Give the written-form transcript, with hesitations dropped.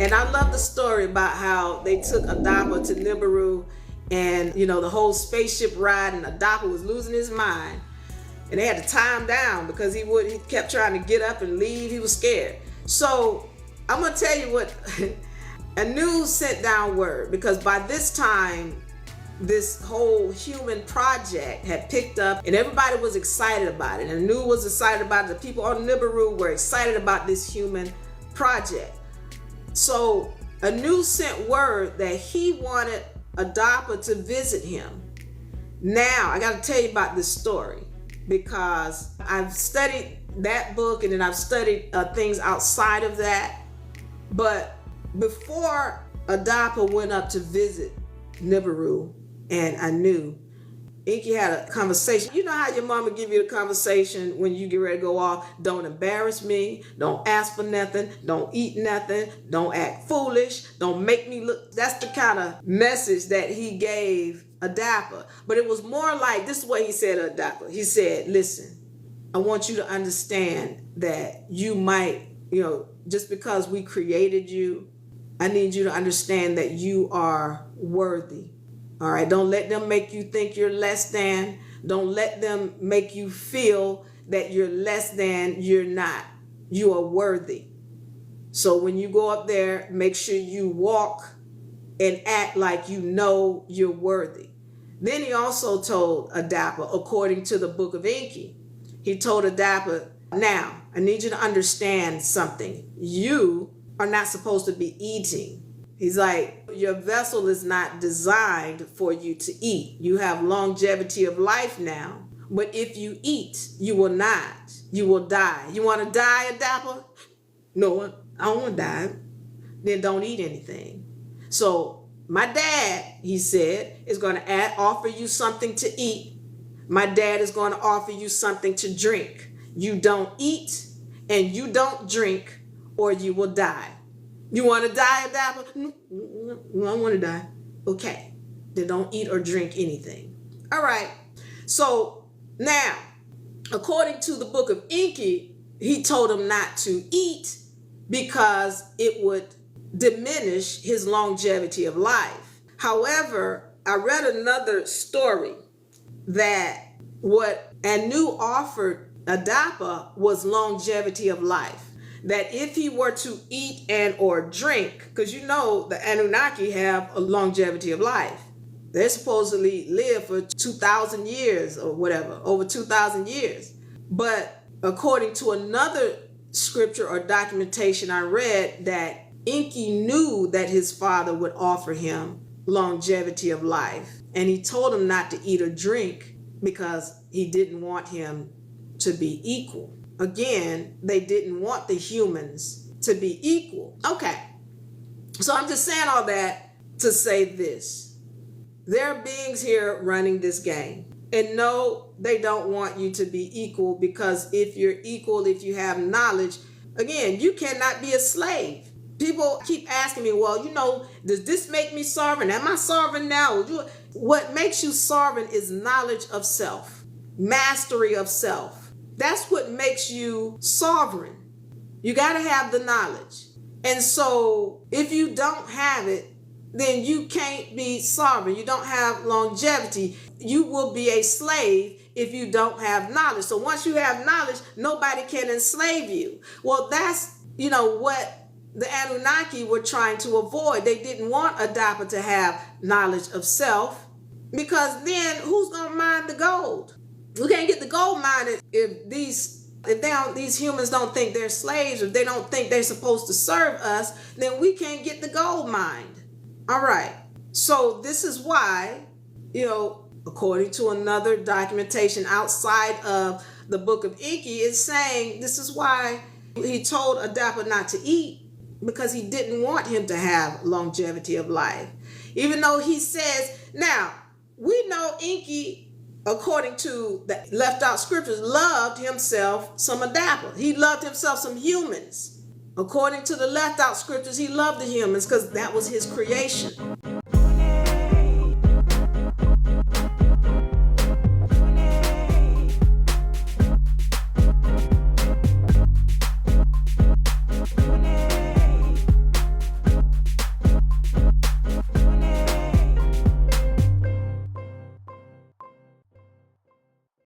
And I love the story about how they took Adapa to Niburu, and the whole spaceship ride, and Adapa was losing his mind. And they had to tie him down because he kept trying to get up and leave. He was scared. So I'm gonna tell you what Anu sent down word, because by this time this whole human project had picked up and everybody was excited about it. And Anu was excited about it. The people on Nibiru were excited about this human project. So Anu sent word that he wanted Adapa to visit him. Now, I got to tell you about this story because I've studied that book, and then I've studied things outside of that. But before Adapa went up to visit Nibiru and Anu, Enki had a conversation. You know how your mama give you a conversation when you get ready to go off? Don't embarrass me. Don't ask for nothing. Don't eat nothing. Don't act foolish. Don't make me look. That's the kind of message that he gave Adapa. But it was more like, this is what he said to Adapa. He said, listen, I want you to understand that you might, just because we created you, I need you to understand that you are worthy. All right, don't let them make you think you're less than. Don't let them make you feel that you're less than. You're not. You are worthy. So when you go up there, make sure you walk and act like you know you're worthy. Then he also told Adapa, according to the book of Enki, he told Adapa, now, I need you to understand something. You are not supposed to be eating. He's like, your vessel is not designed for you to eat. You have longevity of life now, but if you eat, you will not. You will die. You want to die, Adapa? No, I don't want to die. Then don't eat anything. So my dad, he said, is going to offer you something to eat. My dad is going to offer you something to drink. You don't eat and you don't drink, or you will die. You want to die, Adapa? No, I don't want to die. Okay, then don't eat or drink anything. All right. So now, according to the book of Enki, he told him not to eat because it would diminish his longevity of life. However, I read another story that what Anu offered Adapa was longevity of life. That if he were to eat and or drink, because the Anunnaki have a longevity of life. They supposedly live for 2,000 years or whatever, over 2,000 years. But according to another scripture or documentation I read, that Enki knew that his father would offer him longevity of life. And he told him not to eat or drink because he didn't want him to be equal. Again, they didn't want the humans to be equal. Okay, so I'm just saying all that to say this. There are beings here running this game. And no, they don't want you to be equal, because if you're equal, if you have knowledge, again, you cannot be a slave. People keep asking me, well, does this make me sovereign? Am I sovereign now? What makes you sovereign is knowledge of self, mastery of self. That's what makes you sovereign. You got to have the knowledge. And so if you don't have it, then you can't be sovereign. You don't have longevity. You will be a slave if you don't have knowledge. So once you have knowledge, nobody can enslave you. Well, that's, what the Anunnaki were trying to avoid. They didn't want Adapa to have knowledge of self, because then who's going to mine the gold? We can't get the gold mined if these humans don't think they're slaves, if they don't think they're supposed to serve us, then we can't get the gold mined. All right. So this is why, according to another documentation outside of the book of Enki, is saying this is why he told Adapa not to eat, because he didn't want him to have longevity of life. Even though he says, now, we know Enki, according to the left out scriptures, loved himself some Adapa. He loved himself some humans. According to the left out scriptures, he loved the humans because that was his creation.